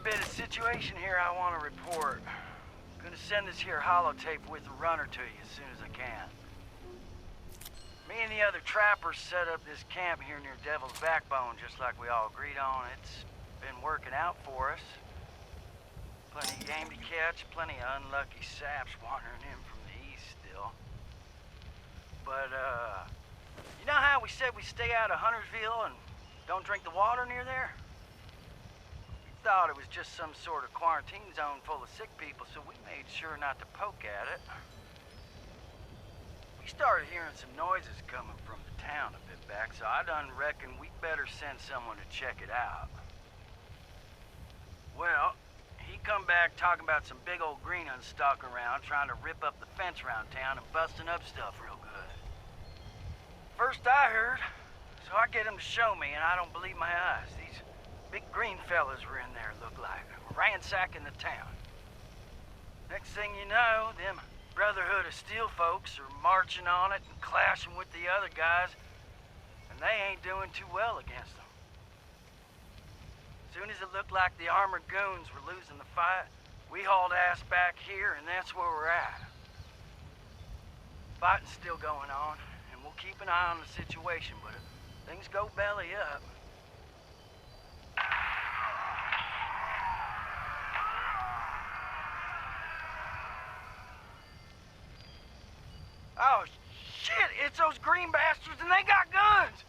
bit of situation here I want to report. Gonna send this here holotape with the runner to you as soon as I can. Me and the other trappers set up this camp here near Devil's Backbone just like we all agreed on. It's been working out for us. Plenty of game to catch, plenty of unlucky saps wandering in from the east still. But, you know how we said we stay out of Huntersville and don't drink the water near there? We thought it was just some sort of quarantine zone full of sick people, so we made sure not to poke at it. We started hearing some noises coming from the town a bit back, so I done reckon we'd better send someone to check it out. Well, he come back talking about some big old green uns stalking around, trying to rip up the fence around town and busting up stuff real good. First I heard, so I get him to show me, and I don't believe my eyes. These big green fellas were in there, looked like, ransacking the town. Next thing you know, them Brotherhood of Steel folks are marching on it and clashing with the other guys, and they ain't doing too well against them. Soon as it looked like the armored goons were losing the fight, we hauled ass back here, and that's where we're at. Fighting's still going on, and we'll keep an eye on the situation, but if things go belly up... Oh, shit! It's those green bastards, and they got guns!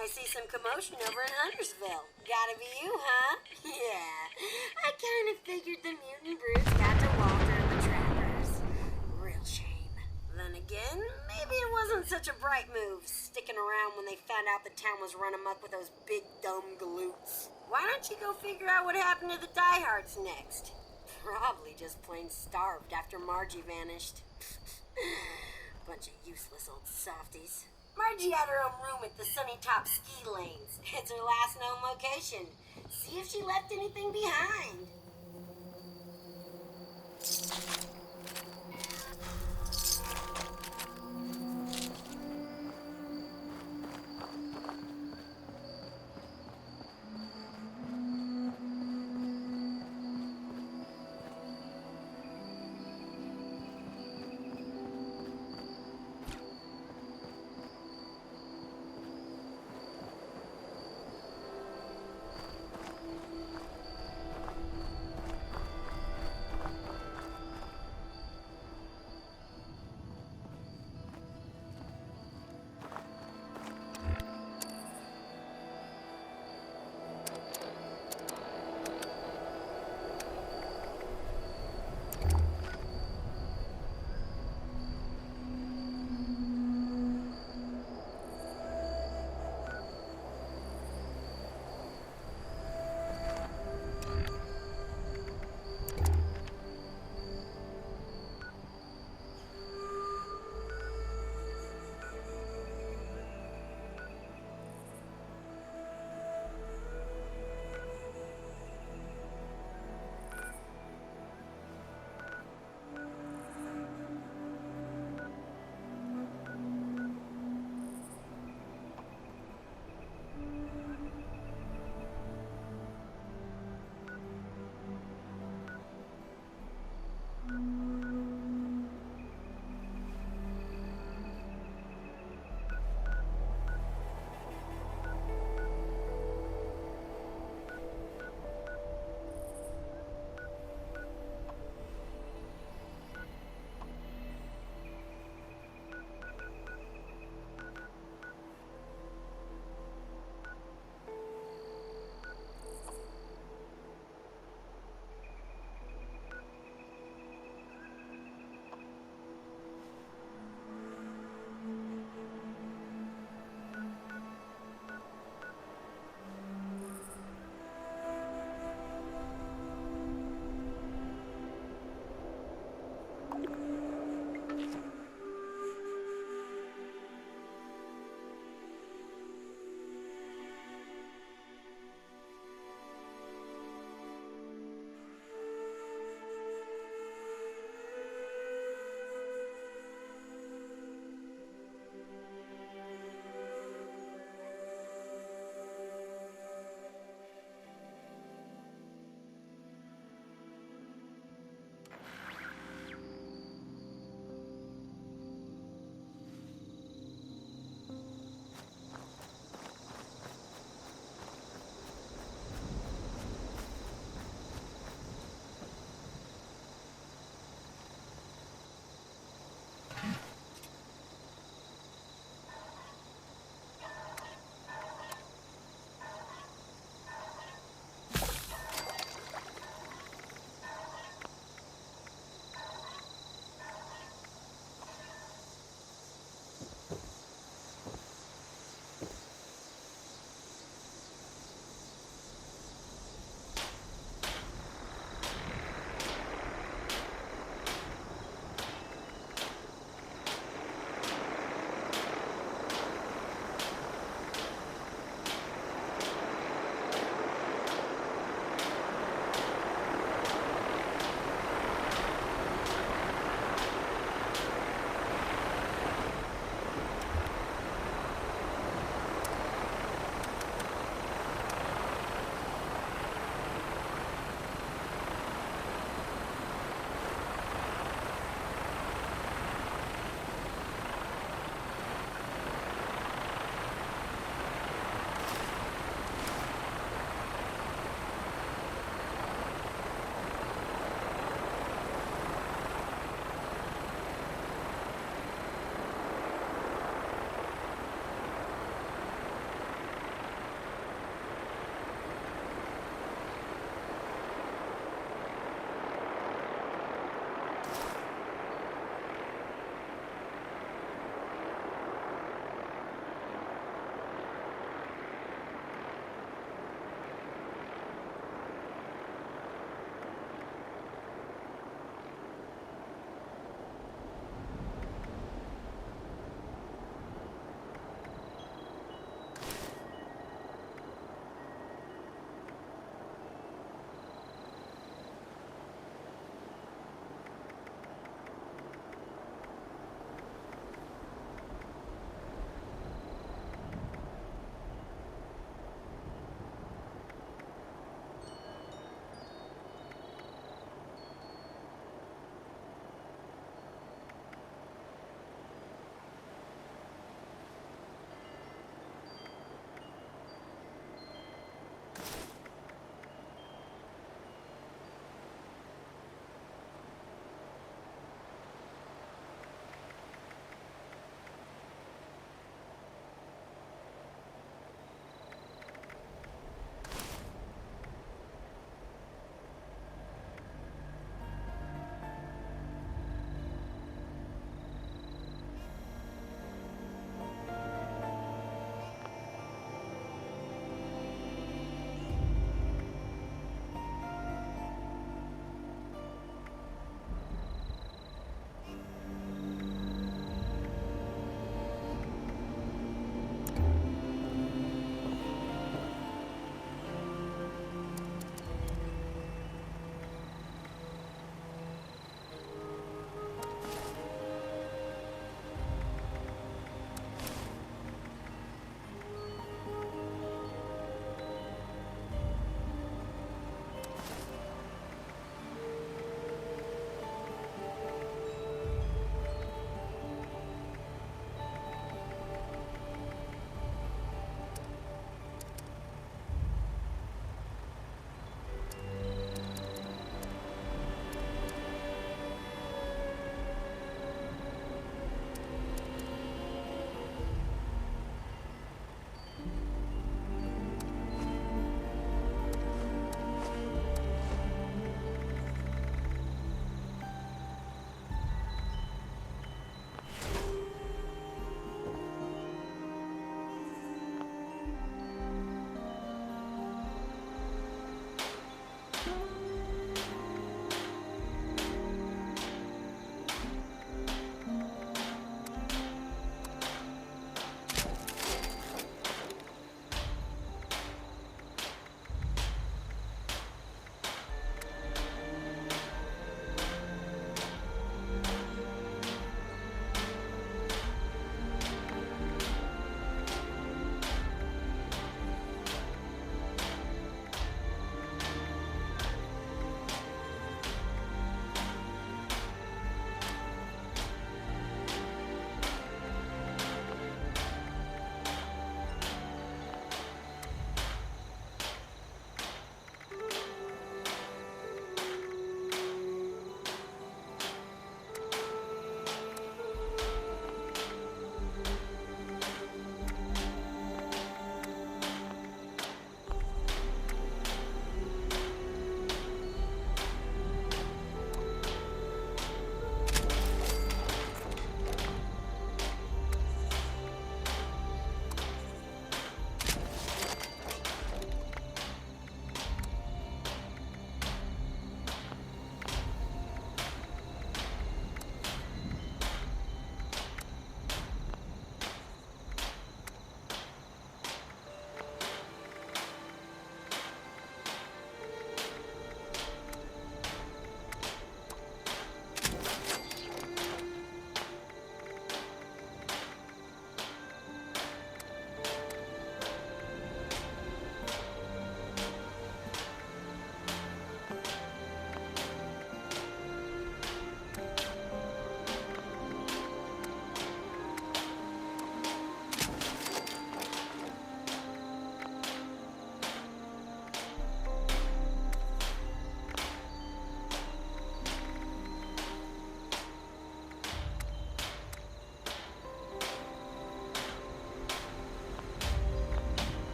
I see some commotion over in Huntersville. Gotta be you, huh? Yeah. I kinda figured the mutant brutes got to Walter and the trappers. Real shame. Then again, maybe it wasn't such a bright move, sticking around when they found out the town was run amok with those big dumb galoots. Why don't you go figure out what happened to the diehards next? Probably just plain starved after Margie vanished. Bunch of useless old softies. Margie had her own room at the Sunny Top ski lanes. It's her last known location. See if she left anything behind.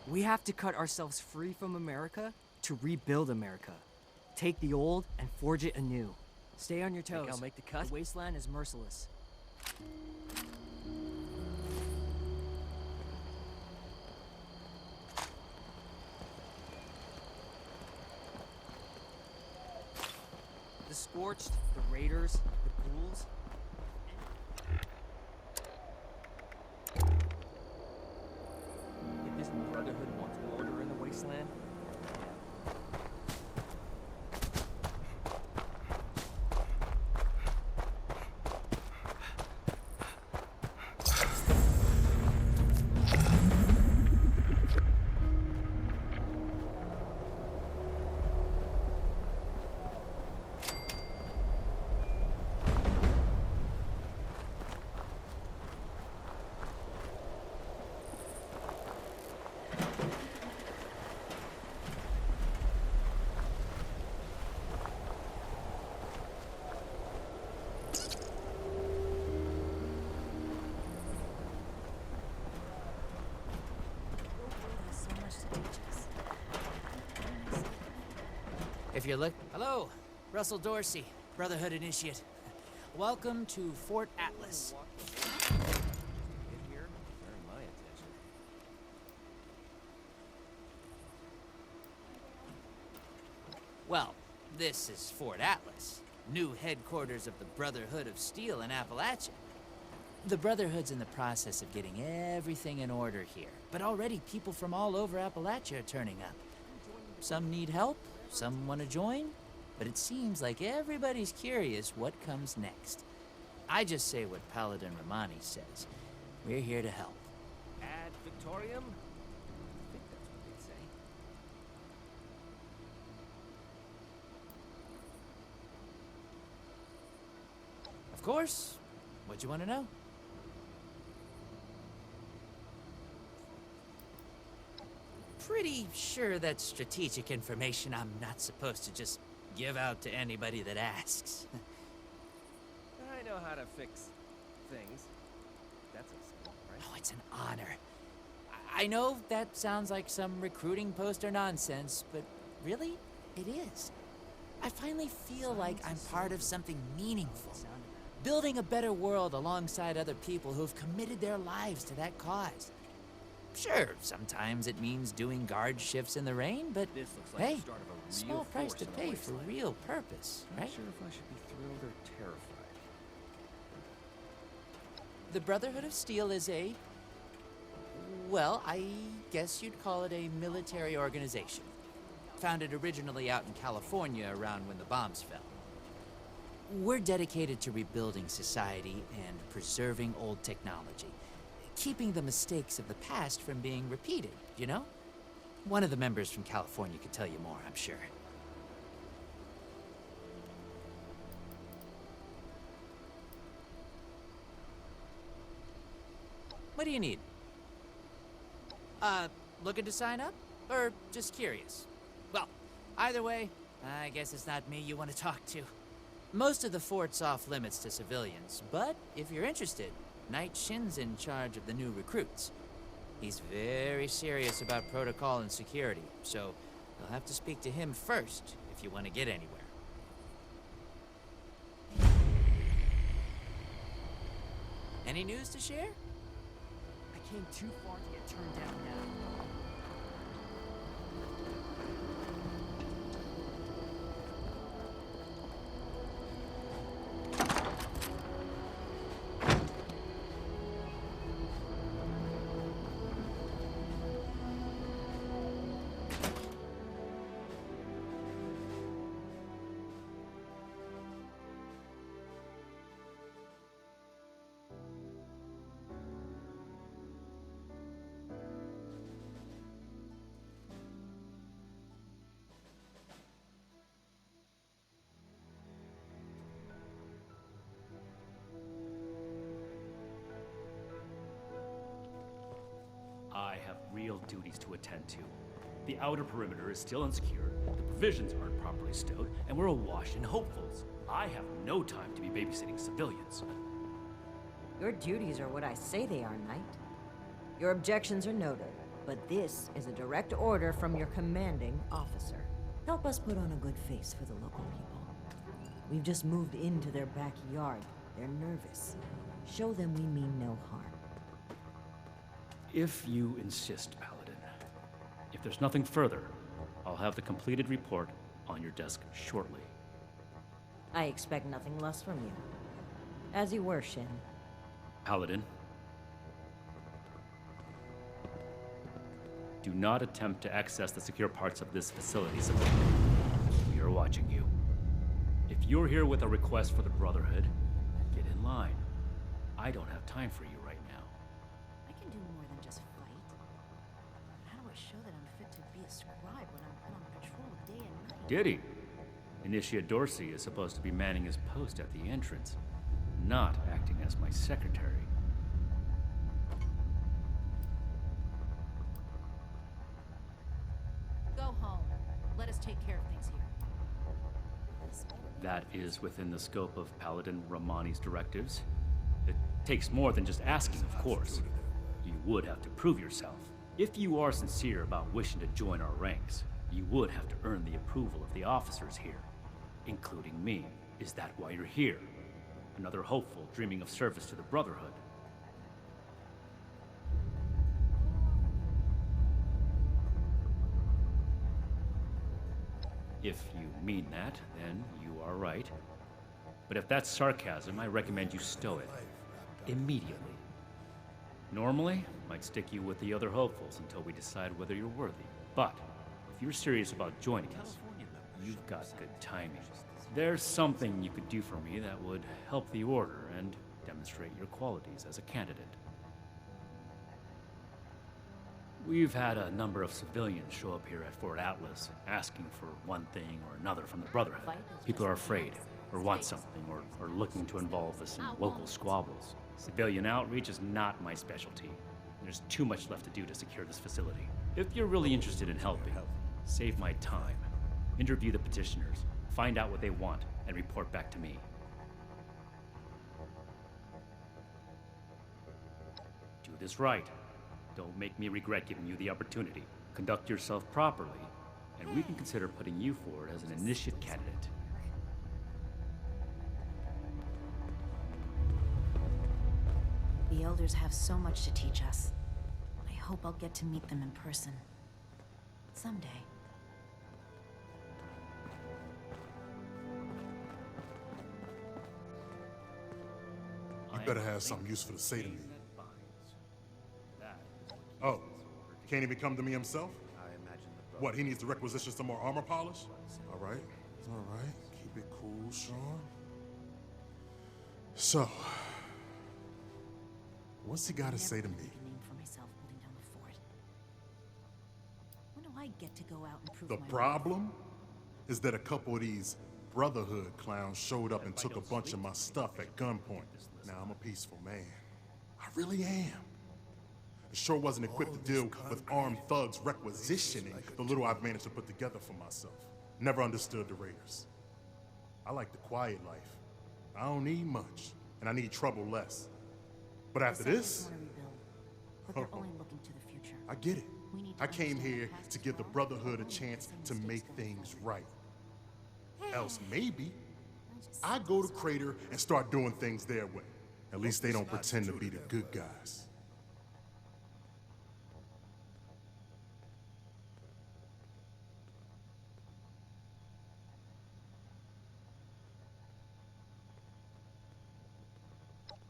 We have to cut ourselves free from America to rebuild America. Take the old and forge it anew. Stay on your toes. Think I'll make the cut? The wasteland is merciless. The Scorched, the Raiders, the Ghouls. If this Brotherhood wants order in the wasteland, If you're Hello, Russell Dorsey, Brotherhood Initiate. Welcome to Fort Atlas. get here, turn my attention. Well, this is Fort Atlas, new headquarters of the Brotherhood of Steel in Appalachia. The Brotherhood's in the process of getting everything in order here, but already people from all over Appalachia are turning up. Some need help, some want to join, but it seems like everybody's curious what comes next. I just say what Paladin Romani says. We're here to help. Ad Victorium? I think that's what they'd say. Of course. What'd you want to know? Pretty sure that's strategic information I'm not supposed to just give out to anybody that asks. I know how to fix things. That's a skill, right? Oh, it's an honor. I know that sounds like some recruiting poster nonsense, but really, it is. I finally feel like I'm part of something meaningful. Building a better world alongside other people who've committed their lives to that cause. Sure, sometimes it means doing guard shifts in the rain, but This looks like hey, the start of a real small price force to in a pay for wasteland. real purpose, Not right? sure if I should be thrilled or terrified. The Brotherhood of Steel is a... well, I guess you'd call it a military organization. Founded originally out in California around when the bombs fell. We're dedicated to rebuilding society and preserving old technology. Keeping the mistakes of the past from being repeated, you know? One of the members from California could tell you more, I'm sure. What do you need? Looking to sign up? Or just curious? Well, either way, I guess it's not me you want to talk to. Most of the fort's off limits to civilians, but if you're interested, Knight Shin's in charge of the new recruits. He's very serious about protocol and security, so you'll have to speak to him first if you want to get anywhere. Any news to share? I came too far to get turned down now. I have real duties to attend to. The outer perimeter is still unsecured, the provisions aren't properly stowed, and we're awash in hopefuls. I have no time to be babysitting civilians. Your duties are what I say they are, Knight. Your objections are noted, But this is a direct order from your commanding officer. Help us put on a good face for the local people. We've just moved into their backyard. They're nervous. Show them we mean no harm. If you insist, Paladin. If there's nothing further, I'll have the completed report on your desk shortly. I expect nothing less from you. As you were, Shin. Paladin. Do not attempt to access the secure parts of this facility, civilian. We are watching you. If you're here with a request for the Brotherhood, get in line. I don't have time for you right now. I can do more than just fight. How do I show that I'm fit to be a scribe when I'm out on patrol day and night? Did he? Initiate Dorsey is supposed to be manning his post at the entrance, not acting as my secretary. Go home. Let us take care of things here. That is within the scope of Paladin Romani's directives. It takes more than just asking, of course. You would have to prove yourself. If you are sincere about wishing to join our ranks, you would have to earn the approval of the officers here, including me. Is that why you're here? Another hopeful dreaming of service to the Brotherhood? If you mean that, then you are right. But if that's sarcasm, I recommend you stow it. Immediately. Normally, I'd stick you with the other hopefuls until we decide whether you're worthy. But, if you're serious about joining us, you've got good timing. There's something you could do for me that would help the Order and demonstrate your qualities as a candidate. We've had a number of civilians show up here at Fort Atlas, asking for one thing or another from the Brotherhood. People are afraid, or want something, or looking to involve us in local squabbles. Civilian outreach is not my specialty. There's too much left to do to secure this facility. If you're really interested in helping, save my time. Interview the petitioners, find out what they want, and report back to me. Do this right. Don't make me regret giving you the opportunity. Conduct yourself properly, and we can consider putting you forward as an initiate candidate. The elders have so much to teach us. I hope I'll get to meet them in person. Someday. You better have something useful to say to me. Oh, can't even come to me himself? What, he needs to requisition some more armor polish? All right. Keep it cool, Sean. So, what's he got to say to me? For myself holding down the fort. When do I get to go out and prove The my problem is that a couple of these Brotherhood clowns showed up and took a bunch of my stuff at gunpoint. Now, I'm a peaceful man. I really am. I sure wasn't equipped to deal with armed thugs requisitioning the little I've managed to put together for myself. Never understood the Raiders. I like the quiet life. I don't need much, and I need trouble less. But after this, want to rebuild, but they're only looking to the future. I get it. We need to I came understand here our past to give the well, Brotherhood a and chance make the to same make mistakes going things forward. right. Else maybe I go to Crater and start doing things their way. At least they don't pretend to be the good guys.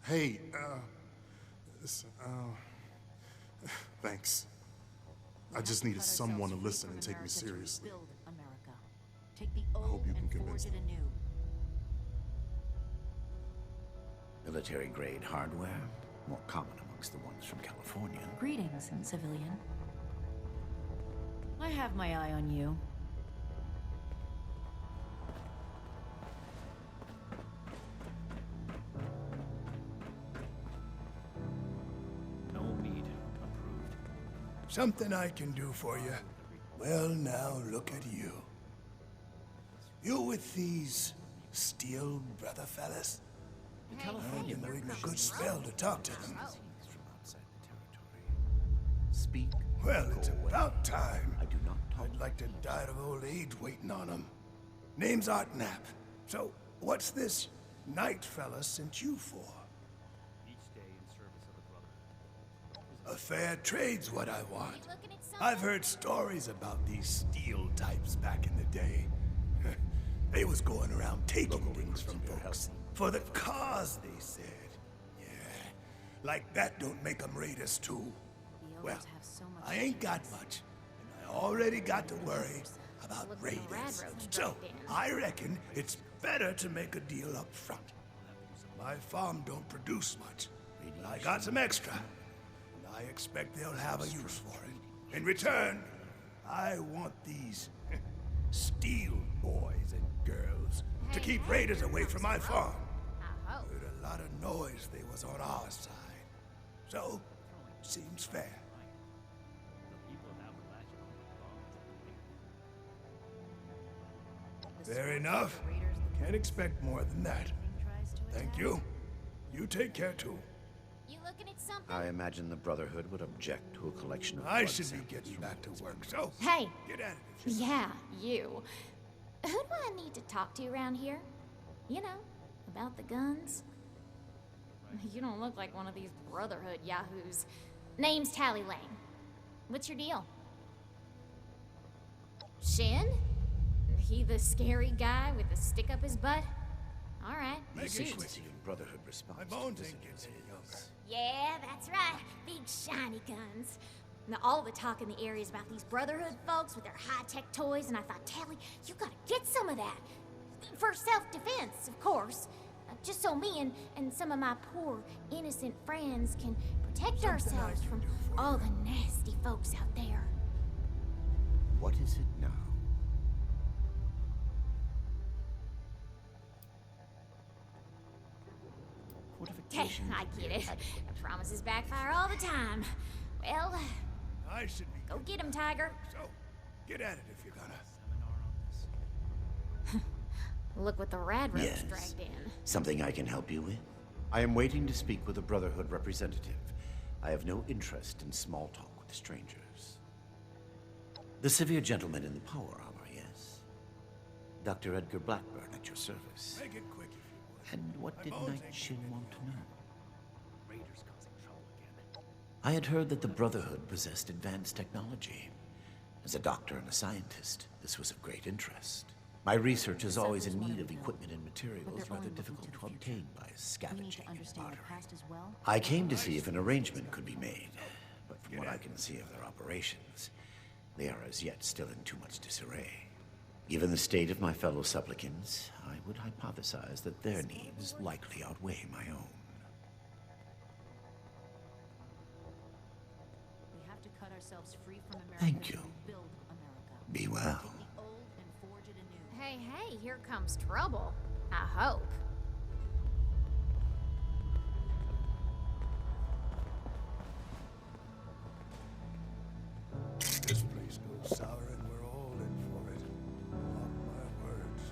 Hey, thanks. I just needed someone to listen and take me seriously. Build America. Take the hope old you can and convince forge it anew. Military-grade hardware, more common amongst the ones from California. Greetings, civilian. I have my eye on you. No need approved. Something I can do for you. Well, now look at you. You with these steel brother fellas? I've been waiting a good spell to talk to them. From outside the territory. Speak Well, it's about time. I do not tolerate. I'd like to die of old age waiting on him. Name's Art Knapp. So, what's this night fella sent you for? Each day in service of the Brotherhood. A fair trade's what I want. I've heard stories about these steel types back in the day. They was going around taking things from folks. For the cause, they said. Yeah, like that don't make them raiders too. Well, I ain't got much, and I already got to worry about raiders. So, I reckon it's better to make a deal up front. My farm don't produce much, but I got some extra, and I expect they'll have a use for it. In return, I want these steel boys and girls to keep raiders away from my farm. Heard a lot of noise they was on our side. So, seems fair. Fair enough. Can't expect more than that. Thank you. You take care too. You looking at something? I imagine the Brotherhood would object to a collection of I blood should be samples getting from back to this work, place. so Hey. get at it. Yeah, you. Who do I need to talk to around here? You know, about the guns? You don't look like one of these Brotherhood yahoos. Name's Tally Lane. What's your deal? Shin? He the scary guy with the stick up his butt? Alright, Make it shoot. quick. The Brotherhood response My to bones this ain't getting any younger. Yeah, that's right. Big shiny guns. Now, all the talk in the area is about these Brotherhood folks with their high-tech toys, and I thought, Tally, you gotta get some of that. For self-defense, of course. Just so me and some of my poor, innocent friends can protect ourselves from all the nasty folks out there. What is it now? Hey, Fortifications I get appear it. adequate. Promises backfire all the time. Well, I should be. go get him, Tiger. So, get at it if you're gonna. Look what the rad rope's Yes. dragged in. Something I can help you with? I am waiting to speak with a Brotherhood representative. I have no interest in small talk with strangers. The severe gentleman in the power armor, yes? Dr. Edgar Blackburn at your service. Make it quick if you would. And what did bones Knight ain't Shin getting want to know? Raiders causing trouble again. I had heard that the Brotherhood possessed advanced technology. As a doctor and a scientist, this was of great interest. My research is always in need of equipment and materials rather difficult to obtain by scavenging and bartering. well. I came to see if an arrangement could be made, but from what I can see of their operations, they are as yet still in too much disarray. Given the state of my fellow supplicants, I would hypothesize that their needs likely outweigh my own. We have to cut ourselves free from America. Thank you. to Build America. Be well. Take the old and forge it anew. Hey, hey, here comes trouble. I hope. This place goes sour and we're all in for it. Mark my words.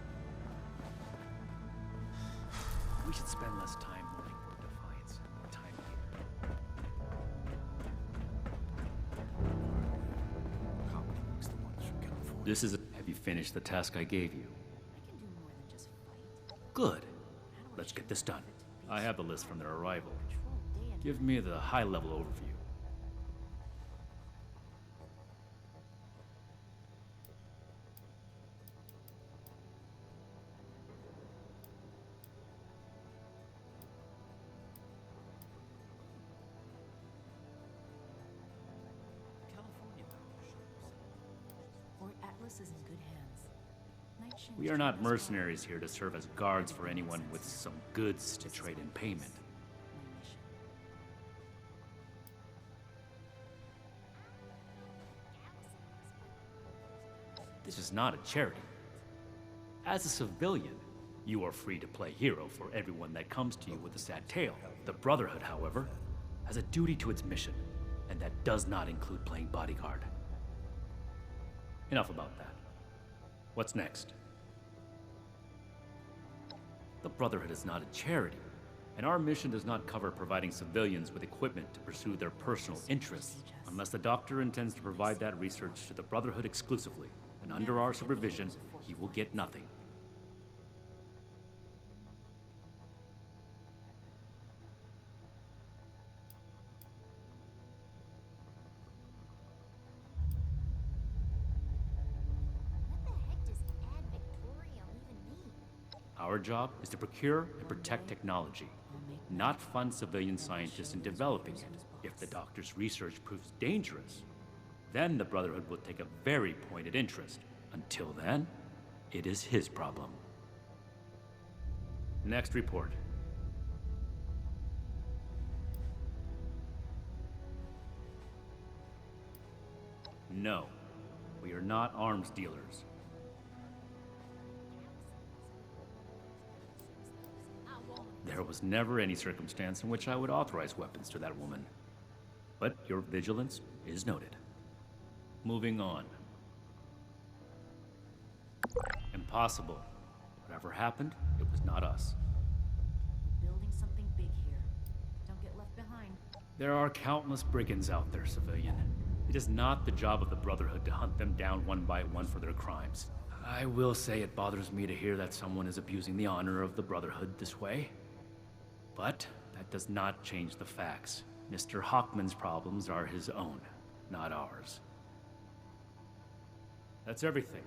We should spend less time mourning for Defiance. More time here. Common amongst the ones from California. This is. Have you finished the task I gave you? I can do more than just fight. Good. Let's get this done. I have the list from their arrival. Patrol day and Give me the high-level overview. Fort Atlas is in good hands. Night Shin We are not mercenaries here to serve as guards for anyone with some goods to trade in payment. My mission. This is not a charity. As a civilian, you are free to play hero for everyone that comes to you with a sad tale. The Brotherhood, however, has a duty to its mission, and that does not include playing bodyguard. Enough about that. What's next? The Brotherhood is not a charity, and our mission does not cover providing civilians with equipment to pursue their personal interests. Unless the doctor intends to provide that research to the Brotherhood exclusively, and under our supervision, he will get nothing. What the heck does ad Victoriam even mean? Our job is to procure and protect technology, not fund civilian scientists in developing it. If the doctor's research proves dangerous, then the Brotherhood will take a very pointed interest. Until then, it is his problem. Next report. No, we are not arms dealers. There was never any circumstance in which I would authorize weapons to that woman. But your vigilance is noted. Moving on. Impossible. Whatever happened, it was not us. We're building something big here. Don't get left behind. There are countless brigands out there, civilian. It is not the job of the Brotherhood to hunt them down one by one for their crimes. I will say it bothers me to hear that someone is abusing the honor of the Brotherhood this way. But that does not change the facts. Mr. Hockman's problems are his own, not ours. That's everything.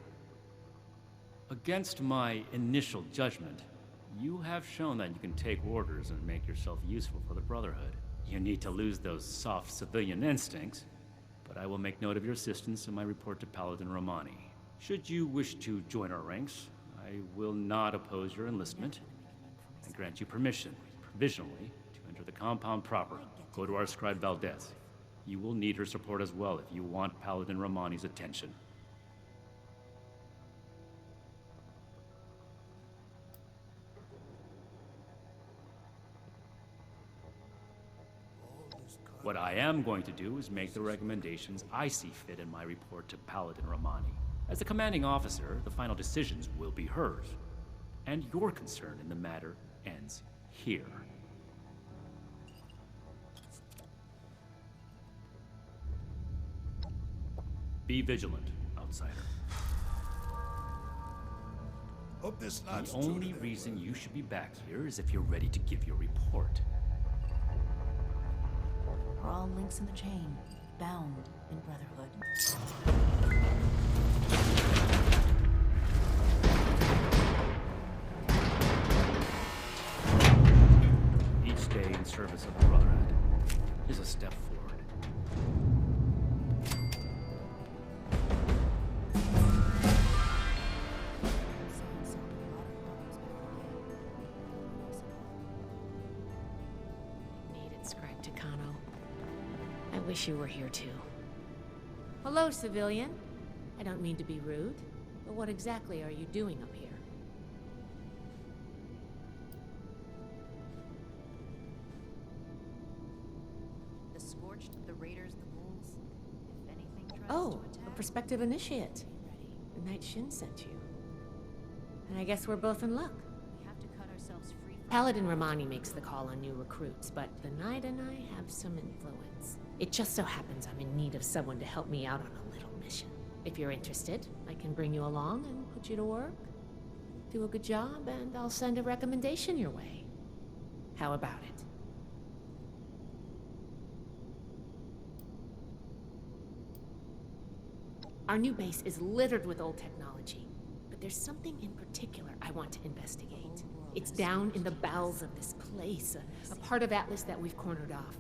Against my initial judgment, you have shown that you can take orders and make yourself useful for the Brotherhood. You need to lose those soft civilian instincts, but I will make note of your assistance in my report to Paladin Romani. Should you wish to join our ranks, I will not oppose your enlistment and grant you permission, provisionally, to enter the compound proper. Go to our scribe Valdez. You will need her support as well if you want Paladin Romani's attention. What I am going to do is make the recommendations I see fit in my report to Paladin Romani. As the commanding officer, the final decisions will be hers. And your concern in the matter ends here. Be vigilant, outsider. Hope this The not's only reason you should be back here is if you're ready to give your report. We're all links in the chain, bound in Brotherhood. Each day in service of the Brotherhood is a step forward. Needed Scribe Takano. I wish you were here too. Hello, civilian. I don't mean to be rude, but what exactly are you doing up here? The Scorched, the Raiders, the Wolves. If anything tries Oh, to a attack, prospective initiate. The Night Shin sent you. And I guess we're both in luck. we have to cut ourselves free from Paladin Romani makes the call on new recruits, but the Knight and I have some influence. It just so happens I'm in need of someone to help me out on a little mission. If you're interested, I can bring you along and put you to work. Do a good job, and I'll send a recommendation your way. How about it? Our new base is littered with old technology, but there's something in particular I want to investigate. It's down in the bowels of this place, a part of Atlas that we've cornered off.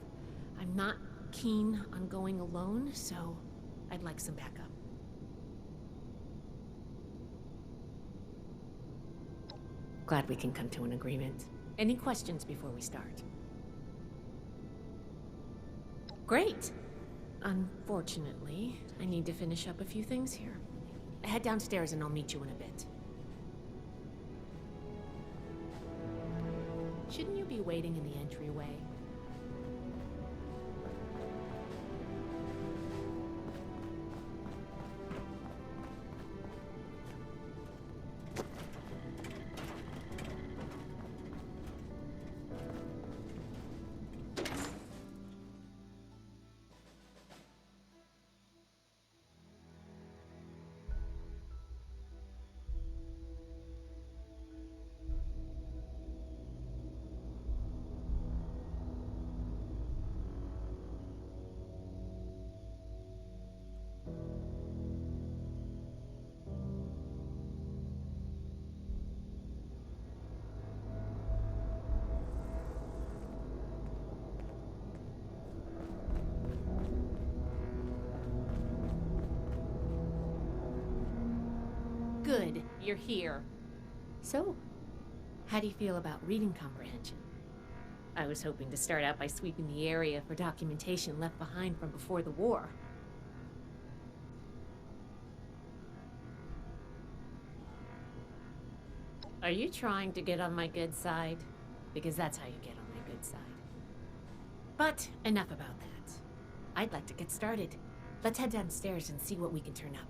I'm not keen on going alone, so I'd like some backup. Glad we can come to an agreement. Any questions before we start? Great! Unfortunately, I need to finish up a few things here. Head downstairs and I'll meet you in a bit. Shouldn't you be waiting in the entryway? Good, you're here. So, how do you feel about reading comprehension? I was hoping to start out by sweeping the area for documentation left behind from before the war. Are you trying to get on my good side? Because that's how you get on my good side. But enough about that. I'd like to get started. Let's head downstairs and see what we can turn up.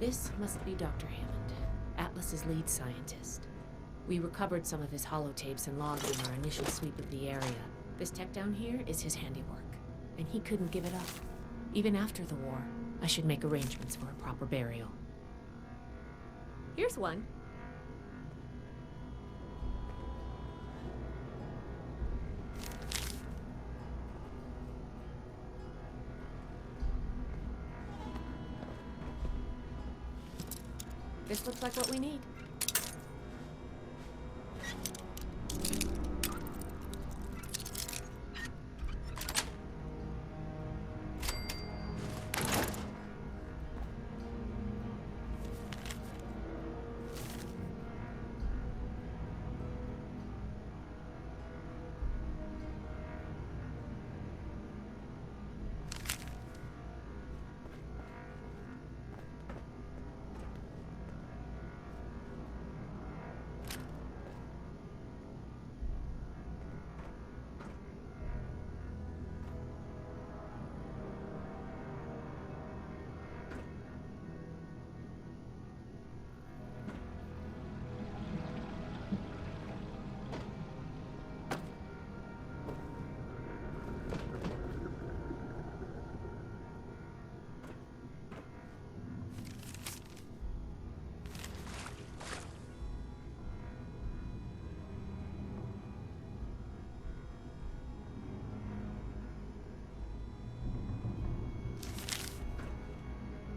This must be Dr. Hammond, Atlas's lead scientist. We recovered some of his holotapes and logs in our initial sweep of the area. This tech down here is his handiwork, and he couldn't give it up, even after the war. I should make arrangements for a proper burial. Here's one. This looks like what we need.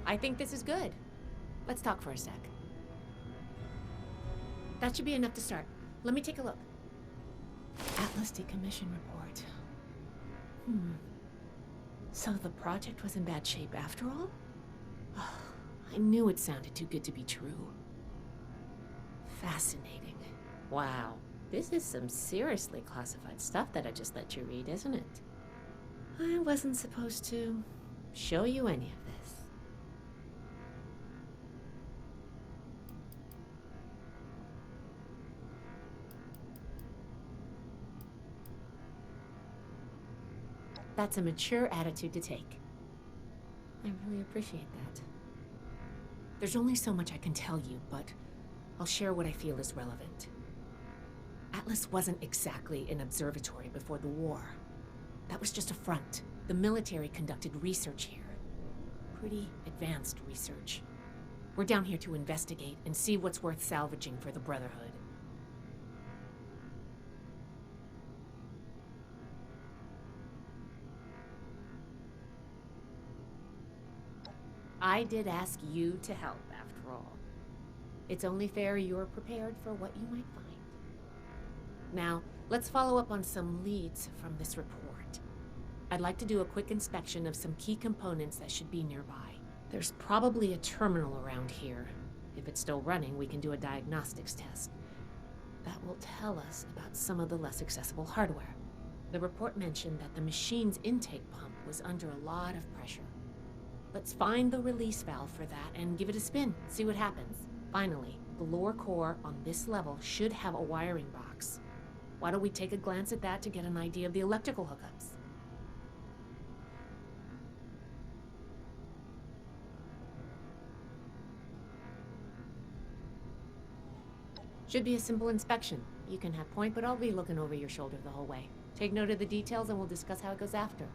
I think this is good. Let's talk for a sec. That should be enough to start. Let me take a look. Atlas decommission report. So the project was in bad shape after all? I knew it sounded too good to be true. Fascinating. Wow. This is some seriously classified stuff that I just let you read, isn't it? I wasn't supposed to show you any of this. That's a mature attitude to take. I really appreciate that. There's only so much I can tell you, but I'll share what I feel is relevant. Atlas wasn't exactly an observatory before the war. That was just a front. The military conducted research here. Pretty advanced research. We're down here to investigate and see what's worth salvaging for the Brotherhood. I did ask you to help, after all. It's only fair you're prepared for what you might find. Now, let's follow up on some leads from this report. I'd like to do a quick inspection of some key components that should be nearby. There's probably a terminal around here. If it's still running, we can do a diagnostics test. That will tell us about some of the less accessible hardware. The report mentioned that the machine's intake pump was under a lot of pressure. Let's find the release valve for that and give it a spin, see what happens. Finally, the lower core on this level should have a wiring box. Why don't we take a glance at that to get an idea of the electrical hookups? Should be a simple inspection. You can have point, but I'll be looking over your shoulder the whole way. Take note of the details and we'll discuss how it goes after.